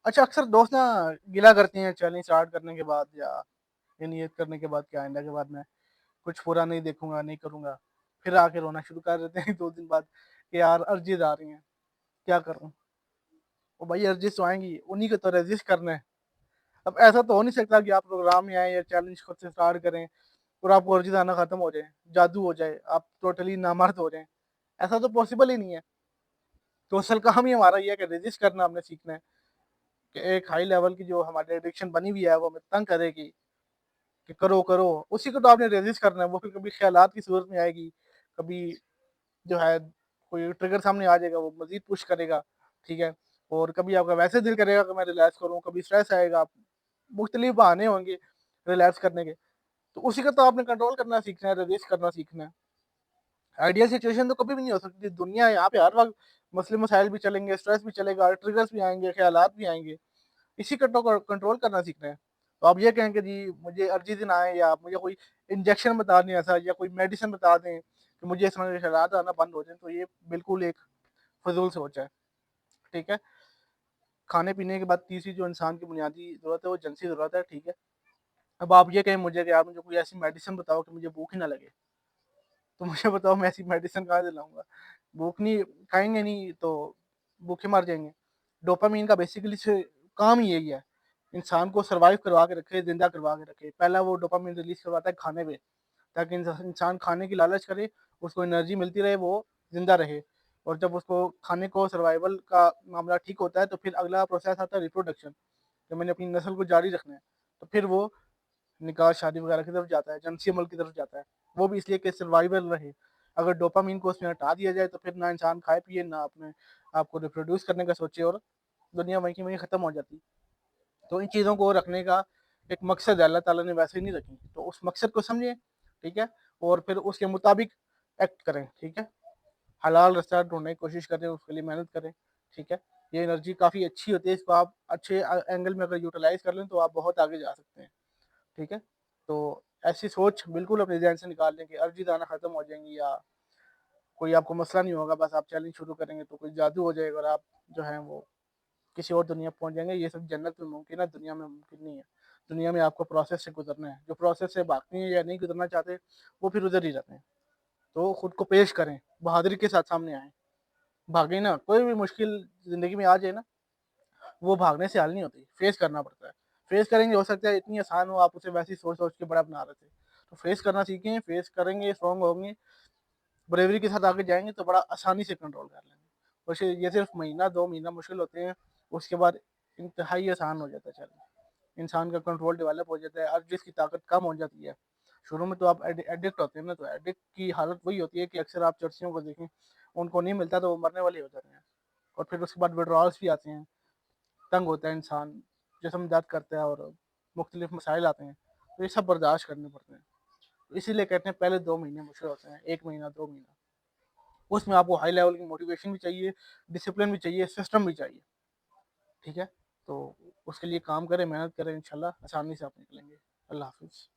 اچھا اکثر دوست نا گلا کرتے ہیں چیلنج اسٹارٹ کرنے کے بعد، یا یہ نیت کرنے کے بعد کہ آئندہ کے بعد میں کچھ برا نہیں دیکھوں گا، نہیں کروں گا، پھر آ کے رونا شروع کر دیتے ہیں 2 دن بعد کہ یار ارجیز آ رہی ہیں، کیا کروں؟ وہ بھائی ارجیز تو آئیں گی، انہیں کو تو ریزسٹ کرنا ہے۔ اب ایسا تو ہو نہیں سکتا کہ آپ پروگرام میں آئیں یا چیلنج خود سے اسٹارٹ کریں اور آپ کو ارجیز آنا ختم ہو جائے، جادو ہو جائے، آپ ٹوٹلی نامرد ہو جائیں۔ ایسا تو پاسبل ہی نہیں ہے۔ تو اصل کام ہی ہمارا یہ ہے کہ ریزسٹ کرنا ہم نے سیکھنا ہے، کہ ایک ہائی لیول کی جو ہماری ایڈکشن بنی ہوئی ہے وہ ہمیں تنگ کرے گی کہ کرو کرو، اسی کو تو آپ نے ریزسٹ کرنا ہے۔ وہ پھر کبھی خیالات کی صورت میں آئے گی، کبھی جو ہے کوئی ٹریگر سامنے آ جائے گا، وہ مزید پش کرے گا، ٹھیک ہے؟ اور کبھی آپ کا ویسے دل کرے گا کہ میں ریلیکس کروں، کبھی اسٹریس آئے گا، مختلف بہانے ہوں گے ریلیکس کرنے کے۔ تو اسی کا تو آپ نے کنٹرول کرنا سیکھنا ہے، ریزسٹ کرنا سیکھنا ہے۔ آئیڈیل سچویشن تو کبھی بھی نہیں ہو سکتی، دنیا ہے یہاں پہ ہر وقت مسئلے مسائل بھی چلیں گے، اسٹریس بھی چلے گا، ٹریگرس بھی آئیں گے، خیالات بھی آئیں گے، اسی کا تو کنٹرول کرنا سیکھنا ہے۔ تو آپ یہ کہیں کہ جی مجھے ارجیزن آئے یا مجھے کوئی انجیکشن بتا دیں ایسا، یا کوئی میڈیسن بتا دیں کہ مجھے اس طرح کے خیالات آنا بند ہو جائیں، تو یہ بالکل ایک فضول سوچ ہے، ٹھیک ہے؟ کھانے پینے کے بعد تیسری جو انسان کی بنیادی ضرورت ہے وہ جنسی ضرورت ہے، ٹھیک ہے؟ اب آپ یہ کہیں مجھے کہ آپ مجھے کوئی ایسی میڈیسن بتاؤ کہ مجھے بھوک ہی نہ لگے، تو مجھے بتاؤ میں ایسی میڈیسن کہاں سے لاؤں گا؟ بھوک نہیں کھائیں گے نہیں تو بھوکے مر جائیں گے۔ ڈوپامین کا بیسیکلی سے کام ہی یہی ہے، انسان کو سروائیو کروا کے رکھے، زندہ کروا کے رکھے۔ پہلا وہ ڈوپامین ریلیز کرواتا ہے کھانے پہ، تاکہ انسان کھانے کی لالچ کرے، اس کو انرجی ملتی رہے، وہ زندہ رہے۔ اور جب اس کو کھانے کو سروائیول کا معاملہ ٹھیک ہوتا ہے تو پھر اگلا پروسیس آتا ہے ریپروڈکشن، کہ میں نے اپنی نسل کو جاری رکھنا ہے، تو پھر وہ نکاح شادی وغیرہ کی طرف جاتا ہے، جنسی عمل کی طرف جاتا ہے، وہ بھی اس لیے کہ سروائیول رہے۔ اگر ڈوپامین کو اس میں ہٹا دیا جائے تو پھر نہ انسان کھائے پیے، نہ اپنے آپ کو ریپروڈیوس کرنے کا سوچے، اور دنیا وہیں کی وہیں ختم ہو جاتی۔ تو ان چیزوں کو رکھنے کا ایک مقصد ہے، اللہ تعالیٰ نے ویسے ہی نہیں رکھی، تو اس مقصد کو سمجھیں، ٹھیک ہے؟ اور پھر اس کے مطابق ایکٹ کریں، ٹھیک ہے؟ حلال رستہ ڈھونڈنے کی کوشش کریں، اس کے لیے محنت کریں، ٹھیک ہے؟ یہ انرجی کافی اچھی ہوتی ہے، اس کو آپ اچھے اینگل میں اگر یوٹیلائز کر لیں تو آپ بہت آگے جا سکتے ہیں، ٹھیک ہے؟ تو ایسی سوچ بالکل اپنے ذہن سے نکال دیں کہ ارجی آنا ختم ہو جائیں گی، یا کوئی آپ کو مسئلہ نہیں ہوگا، بس آپ چیلنج شروع کریں گے تو کوئی جادو ہو جائے گا اور آپ جو ہیں وہ کسی اور دنیا پہنچ جائیں گے۔ یہ سب جنت میں ممکن ہے، دنیا میں ممکن نہیں ہے۔ دنیا میں آپ کو پروسیس سے گزرنا ہے، جو پروسیس سے بھاگتے ہیں یا نہیں گزرنا چاہتے وہ پھر ادھر ہی رہتے ہیں۔ تو خود کو پیش کریں، بہادری کے ساتھ سامنے آئیں، بھاگیں نا۔ کوئی بھی مشکل زندگی میں آ جائے نا، وہ بھاگنے سے حل نہیں ہوتی، فیس کرنا پڑتا ہے۔ فیس کریں گے، ہو سکتا ہے اتنی آسان ہو آپ اسے ویسی سوچ سوچ کے بڑا بنا رہے تھے، تو فیس کرنا سیکھیں، فیس کریں گے، اسٹرانگ ہوں گے، بریوری کے ساتھ آگے جائیں گے تو بڑا آسانی سے کنٹرول کر لیں گے۔ ویسے یہ صرف مہینہ 2 مہینہ مشکل ہوتے ہیں، اس کے بعد انتہائی آسان ہو جاتا ہے چلنا، انسان کا کنٹرول ڈیولپ ہو جاتا ہے، اور جس کی طاقت کم ہو جاتی ہے۔ شروع میں تو آپ ایڈکٹ ہوتے ہیں نا، تو ایڈکٹ کی حالت وہی ہوتی ہے کہ اکثر آپ چرسیوں کو دیکھیں، ان کو نہیں ملتا تو وہ مرنے والے ہو جاتے ہیں، اور پھر اس کے بعد وڈرالس بھی آتے ہیں، تنگ ہوتا ہے انسان، جسم درد کرتا ہے، اور مختلف مسائل آتے ہیں، تو یہ سب برداشت کرنے پڑتے ہیں۔ اسی لیے کہتے ہیں پہلے 2 مہینے مشکل ہوتے ہیں، 1 مہینہ 2 مہینہ، اس میں آپ کو ہائی لیول کی موٹیویشن بھی چاہیے، ڈسپلن بھی چاہیے، سسٹم بھی چاہیے، ٹھیک ہے؟ تو اس کے لیے کام کریں، محنت کریں، انشاءاللہ آسانی سے آپ نکلیں گے۔ اللہ حافظ۔